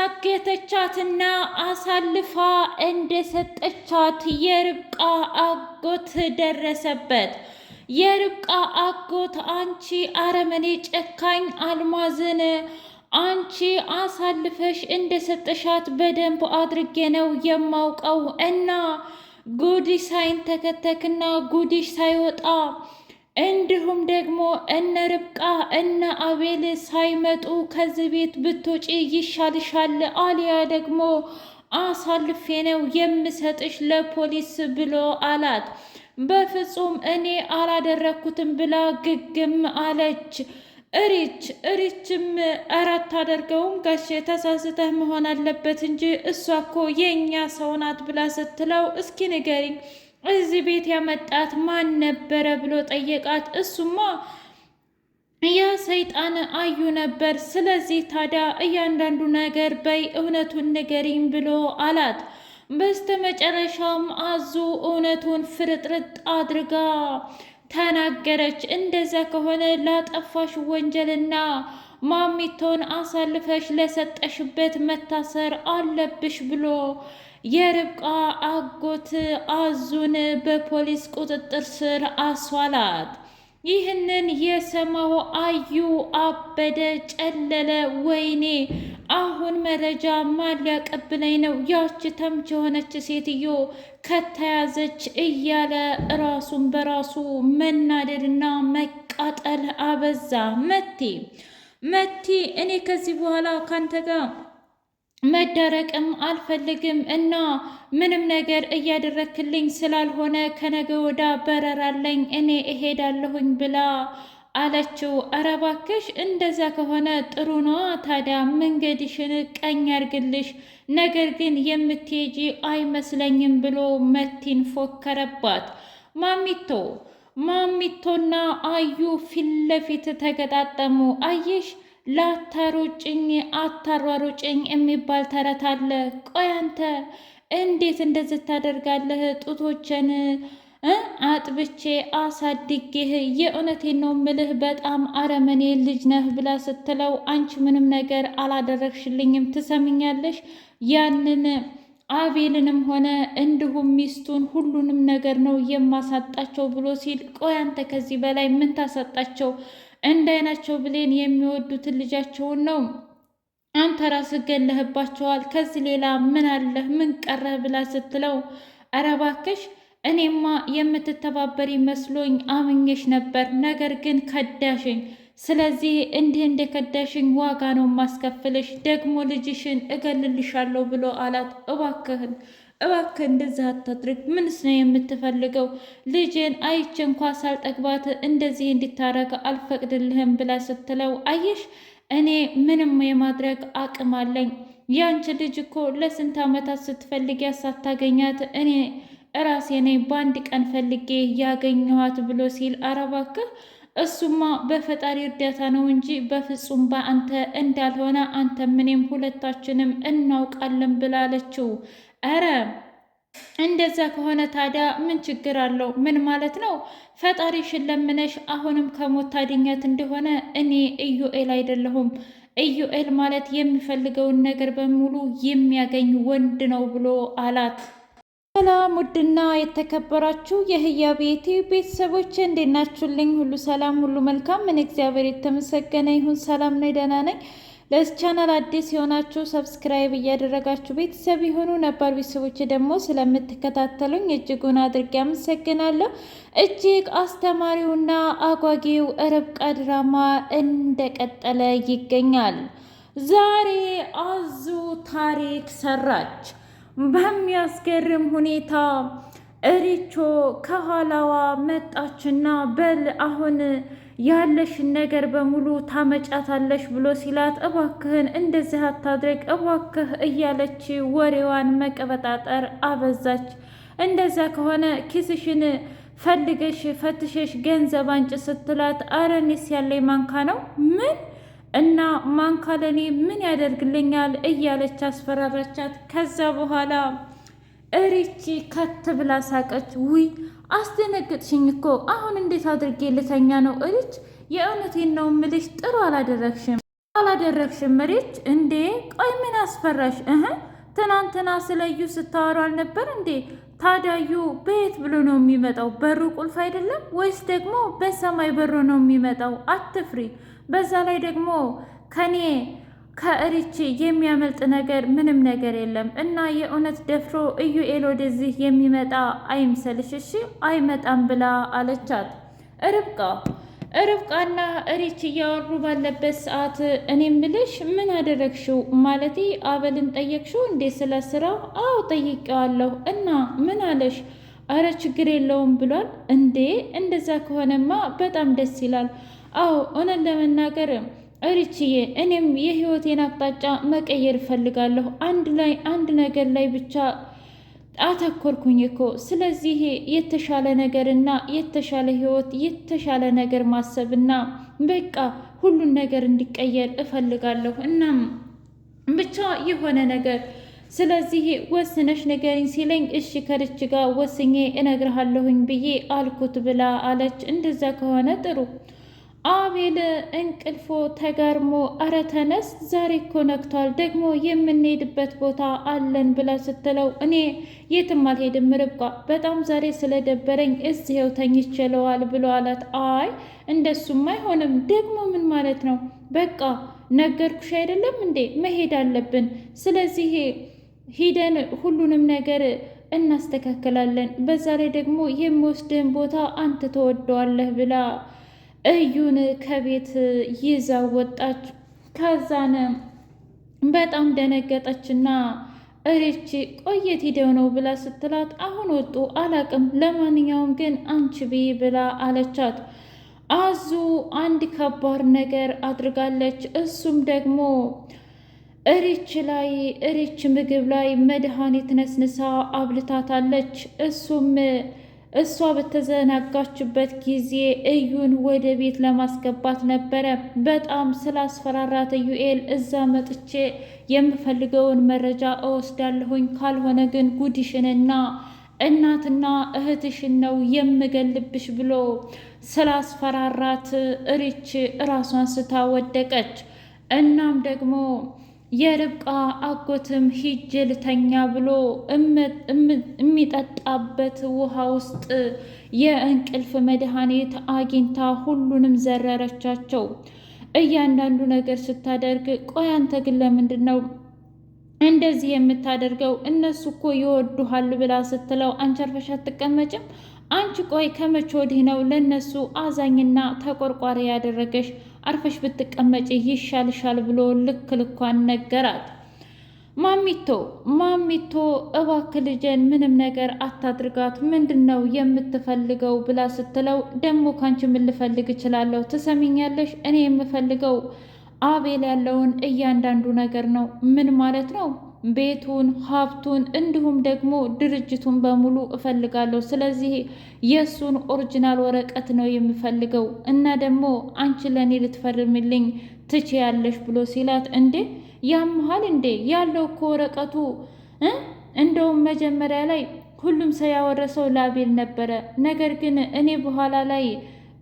እንዳሳገተቻትና አሳልፋ እንደሰጠቻት የርብቃ አጎት ደረሰበት። የርብቃ አጎት አንቺ አረመኔ ጨካኝ አልማዝን አንቺ አሳልፈሽ እንደሰጠሻት በደንብ አድርጌ ነው የማውቀው እና ጉዲሽ ሳይንተከተክና ጉዲሽ ሳይወጣ እንዲሁም ደግሞ እነ ርብቃ እነ አቤል ሳይመጡ ከዚህ ቤት ብትወጪ ይሻልሻል፣ አሊያ ደግሞ አሳልፌ ነው የምሰጥሽ ለፖሊስ ብሎ አላት። በፍጹም እኔ አላደረኩትም ብላ ግግም አለች። እሪችም እራት ታደርገውም ጋሼ ተሳስተህ መሆን አለበት እንጂ እሷ እኮ የእኛ ሰው ናት ብላ ስትለው እስኪ ንገሪኝ እዚህ ቤት ያመጣት ማን ነበረ ብሎ ጠየቃት። እሱማ ያ ሰይጣን አዩ ነበር። ስለዚህ ታዲያ እያንዳንዱ ነገር በይ እውነቱን ንገሪኝ ብሎ አላት። በስተመጨረሻም አዙ እውነቱን ፍርጥርጥ አድርጋ ተናገረች። እንደዛ ከሆነ ላጠፋሽ ወንጀልና ማሚቶን አሳልፈሽ ለሰጠሽበት መታሰር አለብሽ ብሎ የርብቃ አጎት አዙን በፖሊስ ቁጥጥር ስር አስዋላት። ይህንን የሰማው አዩ አበደ፣ ጨለለ። ወይኔ አሁን መረጃ ማን ሊያቀብለኝ ነው? ያች ተምች የሆነች ሴትዮ ከተያዘች እያለ ራሱን በራሱ መናደድና መቃጠል አበዛ። መቲ እኔ ከዚህ በኋላ ካንተ ጋር መዳረቅም አልፈልግም እና ምንም ነገር እያደረክልኝ ስላልሆነ ከነገ ወዳ በረራለኝ እኔ እሄዳለሁኝ ብላ አለችው። ኧረ እባክሽ እንደዛ ከሆነ ጥሩ ነዋ። ታዲያ መንገድሽን ቀኝ ያርግልሽ፣ ነገር ግን የምትሄጂ አይመስለኝም ብሎ መቲን ፎከረባት። ማሚቶና አዩ ፊት ለፊት ተገጣጠሙ። አየሽ ላታሮጭኝ አታሯሩጭኝ የሚባል ተረት አለ። ቆይ አንተ እንዴት እንደዚህ ታደርጋለህ? ጡቶችን አጥብቼ አሳድጌህ የእውነቴን ነው ምልህ በጣም አረመኔ ልጅ ነህ ብላ ስትለው አንቺ ምንም ነገር አላደረግሽልኝም፣ ትሰምኛለሽ? ያንን አቤልንም ሆነ እንዲሁም ሚስቱን ሁሉንም ነገር ነው የማሳጣቸው ብሎ ሲል ቆይ አንተ ከዚህ በላይ ምን ታሳጣቸው? እንዳይናቸው ብሌን የሚወዱትን ልጃቸውን ነው አንተ ራስህ ገለህባቸዋል። ከዚህ ሌላ ምን አለህ? ምን ቀረህ? ብላ ስትለው ኧረ እባክሽ እኔማ የምትተባበሪ መስሎኝ አምኜሽ ነበር፣ ነገር ግን ከዳሽኝ። ስለዚህ እንዲህ እንደ ከዳሽኝ ዋጋ ነው ማስከፍልሽ፣ ደግሞ ልጅሽን እገልልሻለሁ ብሎ አላት። እባክህ እንደዚህ አታድርግ። ምንስ ነው የምትፈልገው? ልጄን አይቼ እንኳ ሳልጠግባት እንደዚህ እንዲታረግ አልፈቅድልህም ብላ ስትለው አየሽ እኔ ምንም የማድረግ አቅም አለኝ። ያንቺ ልጅ እኮ ለስንት ዓመታት ስትፈልጊያት ሳታገኛት እኔ እራሴ ነኝ በአንድ ቀን ፈልጌ ያገኘኋት ብሎ ሲል ኧረ እባክህ እሱማ በፈጣሪ እርዳታ ነው እንጂ በፍጹም በአንተ እንዳልሆነ አንተም እኔም ሁለታችንም እናውቃለን ብላለችው። ኧረ እንደዛ ከሆነ ታዲያ ምን ችግር አለው? ምን ማለት ነው? ፈጣሪሽን ለምነሽ አሁንም ከሞት ታድኛት እንደሆነ እኔ ኢዩኤል አይደለሁም። ኢዩኤል ማለት የሚፈልገውን ነገር በሙሉ የሚያገኝ ወንድ ነው ብሎ አላት። ሰላም ውድና የተከበራችሁ የህያ ቤቴ ቤተሰቦች እንዴት ናችሁልኝ? ሁሉ ሰላም፣ ሁሉ መልካም። ምን እግዚአብሔር የተመሰገነ ይሁን። ሰላም ነኝ፣ ደህና ነኝ። ለዚህ ቻናል አዲስ የሆናችሁ ሰብስክራይብ እያደረጋችሁ ቤተሰብ የሆኑ ነባር ቤተሰቦች ደግሞ ስለምትከታተሉኝ እጅጉን አድርጌ አመሰግናለሁ። እጅግ አስተማሪውና አጓጊው ርብቃ ድራማ እንደቀጠለ ይገኛል። ዛሬ አዙ ታሪክ ሰራች። በሚያስገርም ሁኔታ እሪቾ ከኋላዋ መጣችና በል አሁን ያለሽን ነገር በሙሉ ታመጫታለሽ ብሎ ሲላት እባክህን እንደዚህ አታድርግ እባክህ እያለች ወሬዋን መቀበጣጠር አበዛች። እንደዛ ከሆነ ኪስሽን ፈልገሽ ፈትሸሽ ገንዘብ አንጭ ስትላት አረ እኔስ ያለኝ ማንካ ነው ምን እና ማንካ ለኔ ምን ያደርግልኛል እያለች አስፈራራቻት። ከዛ በኋላ እሪቺ ከት ብላ ሳቀች። ውይ አስደነግጥሽኝ እኮ አሁን እንዴት አድርጌ ልተኛ ነው? እሪች የእውነቴን ነው ምልሽ፣ ጥሩ አላደረግሽም። አላደረግሽም ሪች? እንዴ ቆይ ምን አስፈራሽ? ትናንትና ስለዩ ስታወሩ አልነበር እንዴ? ታዲያዩ በየት ብሎ ነው የሚመጣው? በሩ ቁልፍ አይደለም ወይስ ደግሞ በሰማይ በሮ ነው የሚመጣው? አትፍሪ። በዛ ላይ ደግሞ ከኔ ከሪች የሚያመልጥ ነገር ምንም ነገር የለም። እና የእውነት ደፍሮ ኢዩኤል ወደዚህ የሚመጣ አይምሰልሽ እሺ? አይመጣም ብላ አለቻት ርብቃና ሪች እያወሩ ባለበት ሰዓት እኔ ምልሽ ምን አደረግሽው? ማለቴ አበልን ጠየቅሽው እንዴ ስለ ስራው? አዎ ጠይቄዋለሁ። እና ምን አለሽ? አረ ችግር የለውም ብሏል። እንዴ እንደዛ ከሆነማ በጣም ደስ ይላል። አዎ እውነት ለመናገር ሪችዬ እኔም የህይወቴን አቅጣጫ መቀየር እፈልጋለሁ። አንድ ነገር ላይ ብቻ አተኮርኩኝ እኮ። ስለዚህ የተሻለ ነገርና የተሻለ ህይወት የተሻለ ነገር ማሰብና በቃ ሁሉን ነገር እንዲቀየር እፈልጋለሁ። እናም ብቻ የሆነ ነገር ስለዚህ ወስነሽ ንገሪኝ ሲለኝ እሺ ከርች ጋር ወስኜ እነግርሃለሁኝ ብዬ አልኩት ብላ አለች። እንደዛ ከሆነ ጥሩ። አቤል እንቅልፎ ተጋርሞ አረ ተነስ ዛሬ እኮ ነግቷል፣ ደግሞ የምንሄድበት ቦታ አለን ብላ ስትለው እኔ የትም አልሄድም ርብቃ፣ በጣም ዛሬ ስለደበረኝ እዚኸው ተኝቼለዋል ብሎ አላት። አይ እንደሱም አይሆንም። ደግሞ ምን ማለት ነው? በቃ ነገርኩሽ አይደለም እንዴ መሄድ አለብን። ስለዚህ ሂደን ሁሉንም ነገር እናስተካክላለን። በዛ ላይ ደግሞ የሚወስድህን ቦታ አንተ ተወደዋለህ ብላ እዩን ከቤት ይዛ ወጣች። ከዛን በጣም ደነገጠችና እሬች ቆየት ሂደው ነው ብላ ስትላት አሁን ወጡ አላቅም፣ ለማንኛውም ግን አንቺ ብይ ብላ አለቻት። አዙ አንድ ከባድ ነገር አድርጋለች። እሱም ደግሞ እሬች ምግብ ላይ መድኃኒት ነስንሳ አብልታታለች። እሷ በተዘናጋችበት ጊዜ እዩን ወደ ቤት ለማስገባት ነበረ። በጣም ስላስፈራራት ኢዩኤል እዛ መጥቼ የምፈልገውን መረጃ እወስዳለሁኝ፣ ካልሆነ ግን ጉድሽንና እናትና እህትሽን ነው የምገልብሽ ብሎ ስላስፈራራት ሪች ራሷን ስታ ወደቀች። እናም ደግሞ የርብቃ አጎትም ሂጅ ልተኛ ብሎ የሚጠጣበት ውሃ ውስጥ የእንቅልፍ መድኃኒት አግኝታ ሁሉንም ዘረረቻቸው። እያንዳንዱ ነገር ስታደርግ ቆይ አንተ ግን ለምንድን ነው እንደዚህ የምታደርገው? እነሱ እኮ ይወዱሃል ብላ ስትለው አንቺ አርፈሽ አትቀመጭም? አንቺ ቆይ ከመቼ ወዲህ ነው ለነሱ አዛኝና ተቆርቋሪ ያደረገሽ? አርፈሽ ብትቀመጪ ይሻልሻል ብሎ ልክ ልኳን ነገራት። ማሚቶ እባክህ ልጄን ምንም ነገር አታድርጋት፣ ምንድን ነው የምትፈልገው ብላ ስትለው ደግሞ ካንቺ ምን ልፈልግ እችላለሁ? ትሰሚኛለሽ? እኔ የምፈልገው አቤል ያለውን እያንዳንዱ ነገር ነው። ምን ማለት ነው? ቤቱን፣ ሀብቱን እንዲሁም ደግሞ ድርጅቱን በሙሉ እፈልጋለሁ። ስለዚህ የእሱን ኦሪጂናል ወረቀት ነው የምፈልገው እና ደግሞ አንቺ ለእኔ ልትፈርምልኝ ትችያለሽ ብሎ ሲላት እንዴ ያምሃል እንዴ? ያለው እኮ ወረቀቱ እንደውም መጀመሪያ ላይ ሁሉም ሰው ያወረሰው ለአቤል ነበረ። ነገር ግን እኔ በኋላ ላይ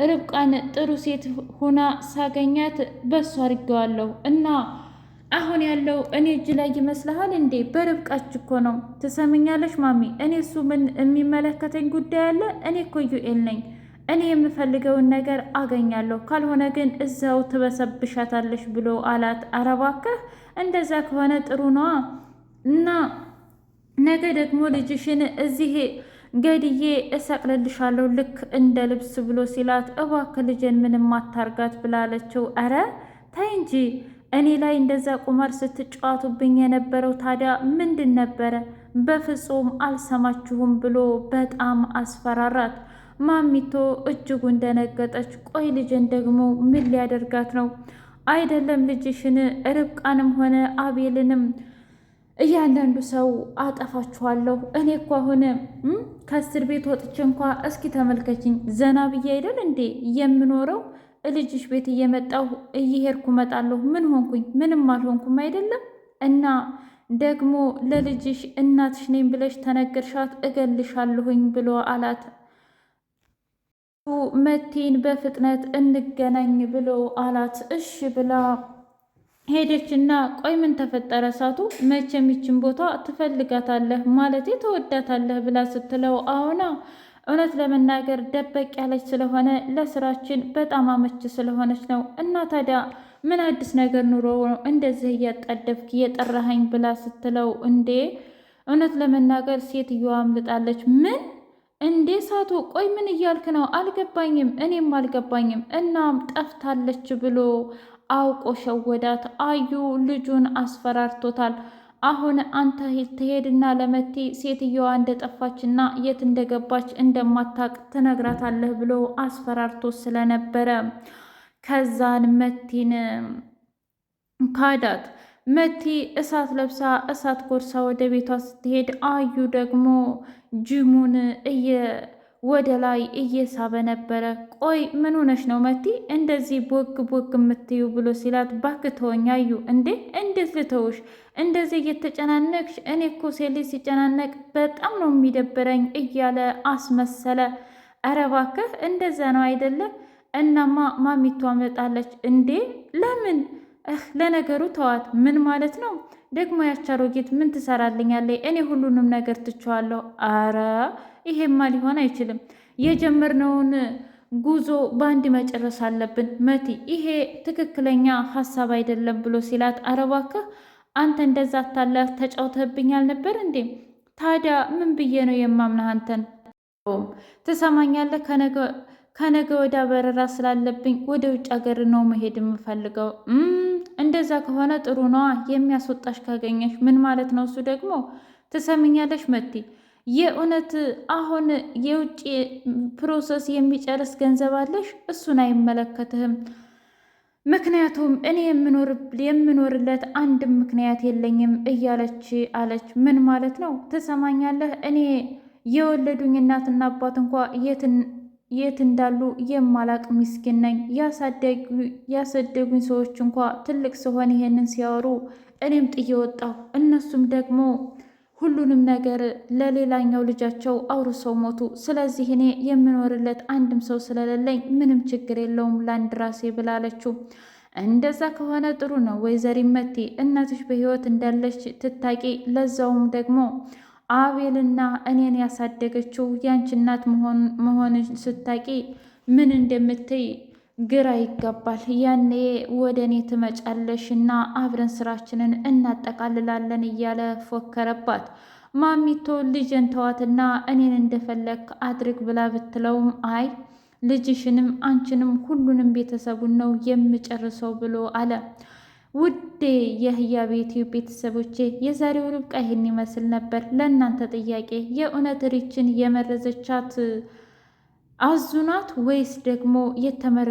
ርብቃን ጥሩ ሴት ሁና ሳገኛት በሱ አድርጌዋለሁ እና አሁን ያለው እኔ እጅ ላይ ይመስልሃል እንዴ? በርብቃች እኮ ነው። ትሰምኛለሽ ማሚ? እኔ እሱ ምን የሚመለከተኝ ጉዳይ አለ? እኔ እኮ ዩኤል ነኝ። እኔ የምፈልገውን ነገር አገኛለሁ፣ ካልሆነ ግን እዛው ትበሰብሻታለሽ ብሎ አላት። ኧረ እባክህ እንደዛ ከሆነ ጥሩ ነዋ። እና ነገ ደግሞ ልጅሽን እዚህ ገድዬ እሰቅልልሻለሁ ልክ እንደ ልብስ ብሎ ሲላት፣ እባክህ ልጄን ምንም አታርጋት ብላለችው። ኧረ ተይ እንጂ እኔ ላይ እንደዛ ቁማር ስትጫወቱብኝ የነበረው ታዲያ ምንድን ነበረ? በፍጹም አልሰማችሁም ብሎ በጣም አስፈራራት። ማሚቶ እጅጉን ደነገጠች። ቆይ ልጅን ደግሞ ምን ሊያደርጋት ነው? አይደለም ልጅሽን ርብቃንም ሆነ አቤልንም እያንዳንዱ ሰው አጠፋችኋለሁ። እኔ እኮ አሁን ከእስር ቤት ወጥቼ እንኳ እስኪ ተመልከችኝ፣ ዘና ብዬ አይደል እንዴ የምኖረው? ልጅሽ ቤት እየመጣሁ እየሄድኩ እመጣለሁ። ምን ሆንኩኝ? ምንም አልሆንኩም አይደለም። እና ደግሞ ለልጅሽ እናትሽ ነኝ ብለሽ ተነገርሻት እገልሻለሁኝ ብሎ አላት። መቴን በፍጥነት እንገናኝ ብሎ አላት። እሺ ብላ ሄደችና ቆይ ምን ተፈጠረ እሳቱ? መቼም ይችን ቦታ ትፈልጋታለህ ማለቴ ትወዳታለህ ብላ ስትለው አሁና እውነት ለመናገር ደበቅ ያለች ስለሆነ ለስራችን በጣም አመች ስለሆነች ነው። እና ታዲያ ምን አዲስ ነገር ኑሮ ነው እንደዚህ እያጣደፍክ እየጠራኸኝ ብላ ስትለው እንዴ እውነት ለመናገር ሴትዮዋ አምልጣለች። ምን እንዴ እሳቱ? ቆይ ምን እያልክ ነው? አልገባኝም፣ እኔም አልገባኝም። እናም ጠፍታለች ብሎ አውቆ ሸወዳት። አዩ ልጁን አስፈራርቶታል። አሁን አንተ ትሄድና ለመቲ ሴትየዋ እንደጠፋችና የት እንደገባች እንደማታቅ ትነግራታለህ ብሎ አስፈራርቶ ስለነበረ ከዛን መቲን ካዳት። መቲ እሳት ለብሳ እሳት ጎርሳ ወደ ቤቷ ስትሄድ አዩ ደግሞ ጅሙን ወደ ላይ እየሳበ ነበረ። ቆይ ምን ሆነሽ ነው መቲ እንደዚህ ቦግ ቦግ የምትዩ ብሎ ሲላት፣ እባክህ ተወኝ አዩ። እንዴ እንዴት ልተውሽ? እንደዚህ እየተጨናነቅሽ? እኔ እኮ ሴት ልጅ ሲጨናነቅ በጣም ነው የሚደብረኝ እያለ አስመሰለ። ኧረ እባክህ እንደዛ ነው አይደለም? እናማ ማሚቷ አመጣለች። እንዴ ለምን? ለነገሩ ተዋት። ምን ማለት ነው ደግሞ? ያቻሮጌት ምን ትሰራልኛለች? እኔ ሁሉንም ነገር ትቼዋለሁ። አረ ይሄማ ሊሆን አይችልም። የጀመርነውን ጉዞ በአንድ መጨረስ አለብን መቲ፣ ይሄ ትክክለኛ ሀሳብ አይደለም ብሎ ሲላት፣ አረ እባክህ አንተ እንደዛ ታለህ ተጫውተህብኛል ነበር እንዴ? ታዲያ ምን ብዬ ነው የማምነህ አንተን? ትሰማኛለህ? ከነገ ወደ በረራ ስላለብኝ ወደ ውጭ ሀገር ነው መሄድ የምፈልገው። እንደዛ ከሆነ ጥሩ ነዋ። የሚያስወጣሽ ካገኘሽ። ምን ማለት ነው እሱ ደግሞ? ትሰምኛለሽ መቲ፣ የእውነት አሁን የውጭ ፕሮሰስ የሚጨርስ ገንዘብ አለሽ? እሱን አይመለከትህም። ምክንያቱም እኔ የምኖርለት አንድም ምክንያት የለኝም እያለች አለች። ምን ማለት ነው? ትሰማኛለህ? እኔ የወለዱኝ እናትና አባት እንኳ የት እንዳሉ የማላቅ ምስኪን ነኝ። ያሳደጉኝ ሰዎች እንኳ ትልቅ ስሆን ይሄንን ሲያወሩ እኔም ጥዬ ወጣሁ። እነሱም ደግሞ ሁሉንም ነገር ለሌላኛው ልጃቸው አውርሰው ሞቱ። ስለዚህ እኔ የምኖርለት አንድም ሰው ስለሌለኝ ምንም ችግር የለውም ለአንድ ራሴ ብላለችው። እንደዛ ከሆነ ጥሩ ነው ወይዘሪ መቲ፣ እናትሽ በህይወት እንዳለች ትታቂ፣ ለዛውም ደግሞ አቤልና እኔን ያሳደገችው ያንቺ እናት መሆንን ስታቂ ምን እንደምትይ ግራ ይገባል። ያኔ ወደ እኔ ትመጫለሽ እና አብረን ስራችንን እናጠቃልላለን እያለ ፎከረባት። ማሚቶ ልጅን ተዋትና እኔን እንደፈለግ አድርግ ብላ ብትለውም አይ ልጅሽንም አንቺንም ሁሉንም ቤተሰቡን ነው የምጨርሰው ብሎ አለ። ውዴ የህያ ቤት ቤተሰቦቼ የዛሬው ርብቃ ይህን ይመስል ነበር። ለእናንተ ጥያቄ የእውነት ሪችን የመረዘቻት አዙናት ወይስ ደግሞ የተመረ